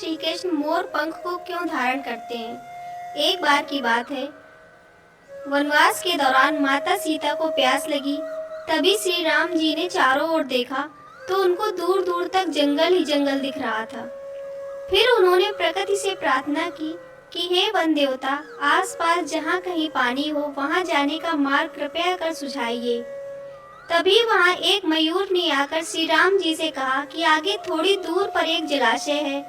श्री कृष्ण मोर पंख को क्यों धारण करते हैं। एक बार की बात है, वनवास के दौरान माता सीता को प्यास लगी। तभी श्री राम जी ने चारों ओर देखा तो उनको दूर दूर तक जंगल ही जंगल दिख रहा था। फिर उन्होंने प्रकृति से प्रार्थना की कि हे वन देवता, आसपास जहाँ कहीं पानी हो वहाँ जाने का मार्ग कृपया कर सुझाइए। तभी वहाँ एक मयूर ने आकर श्री राम जी से कहा कि आगे थोड़ी दूर पर एक जलाशय है,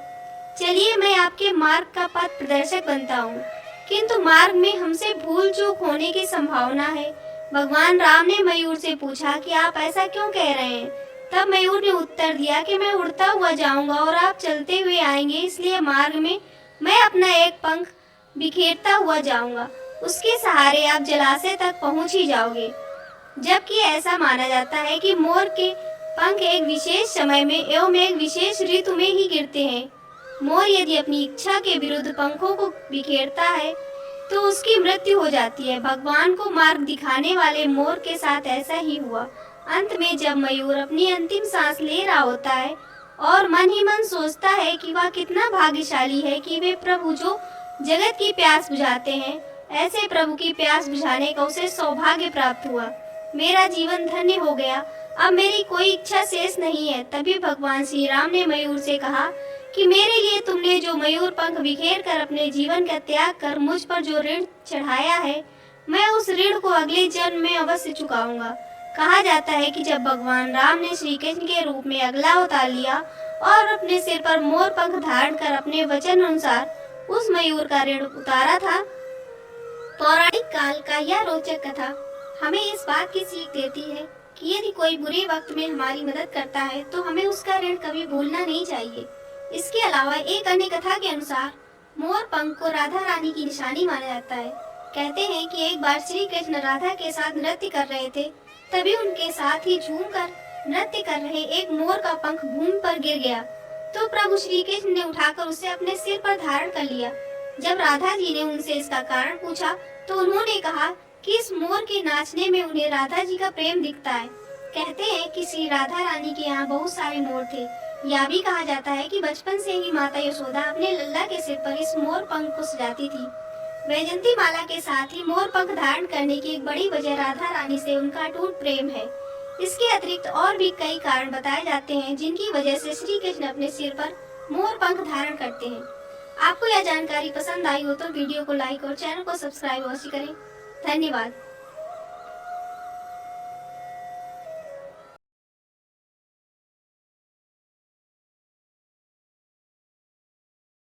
चलिए मैं आपके मार्ग का पथ प्रदर्शक बनता हूँ, किंतु मार्ग में हमसे भूल चूक होने की संभावना है। भगवान राम ने मयूर से पूछा कि आप ऐसा क्यों कह रहे हैं। तब मयूर ने उत्तर दिया कि मैं उड़ता हुआ जाऊंगा और आप चलते हुए आएंगे, इसलिए मार्ग में मैं अपना एक पंख बिखेरता हुआ जाऊंगा, उसके सहारे आप जलाशय तक पहुंच ही जाओगे। जबकि ऐसा माना जाता है कि मोर के पंख एक विशेष समय में एवं एक विशेष ऋतु में ही गिरते हैं। मोर यदि अपनी इच्छा के विरुद्ध पंखों को बिखेरता है तो उसकी मृत्यु हो जाती है। भगवान को मार्ग दिखाने वाले मोर के साथ ऐसा ही हुआ। अंत में जब मयूर अपनी अंतिम सांस ले रहा होता है और मन ही मन सोचता है कि वह कितना भाग्यशाली है कि वे प्रभु जो जगत की प्यास बुझाते हैं, ऐसे प्रभु की प्यास बुझाने का उसे सौभाग्य प्राप्त हुआ। मेरा जीवन धन्य हो गया, अब मेरी कोई इच्छा शेष नहीं है। तभी भगवान श्री राम ने मयूर से कहा कि मेरे लिए तुमने जो मयूर पंख बिखेर कर अपने जीवन का त्याग कर मुझ पर जो ऋण चढ़ाया है, मैं उस ऋण को अगले जन्म में अवश्य चुकाऊंगा। कहा जाता है कि जब भगवान राम ने श्री कृष्ण के रूप में अगला अवतार लिया और अपने सिर पर मोर पंख धारण कर अपने वचन अनुसार उस मयूर का ऋण उतारा था। पौराणिक काल का यह रोचक कथा हमें इस बात की सीख देती है कि यदि कोई बुरे वक्त में हमारी मदद करता है तो हमें उसका ऋण कभी भूलना नहीं चाहिए। इसके अलावा एक अन्य कथा के अनुसार मोर पंख को राधा रानी की निशानी माना जाता है। कहते हैं कि एक बार श्री कृष्ण राधा के साथ नृत्य कर रहे थे, तभी उनके साथ ही झूमकर नृत्य कर रहे एक मोर का पंख भूमि पर गिर गया तो प्रभु श्री कृष्ण ने उठाकर उसे अपने सिर पर धारण कर लिया। जब राधा जी ने उनसे इसका कारण पूछा तो उन्होंने कहा कि इस मोर के नाचने में उन्हें राधा जी का प्रेम दिखता है। कहते हैं कि श्री राधा रानी के यहाँ बहुत सारे मोर थे। यह भी कहा जाता है कि बचपन से ही माता यशोदा अपने लल्ला के सिर पर इस मोर पंख को सजाती थी। वैजंती माला के साथ ही मोर पंख धारण करने की एक बड़ी वजह राधा रानी से उनका अटूट प्रेम है। इसके अतिरिक्त और भी कई कारण बताए जाते हैं जिनकी वजह से श्री कृष्ण अपने सिर पर मोर पंख धारण करते हैं। आपको यह जानकारी पसंद आई हो तो वीडियो को लाइक और चैनल को सब्सक्राइब अवश्य करें। धन्यवाद।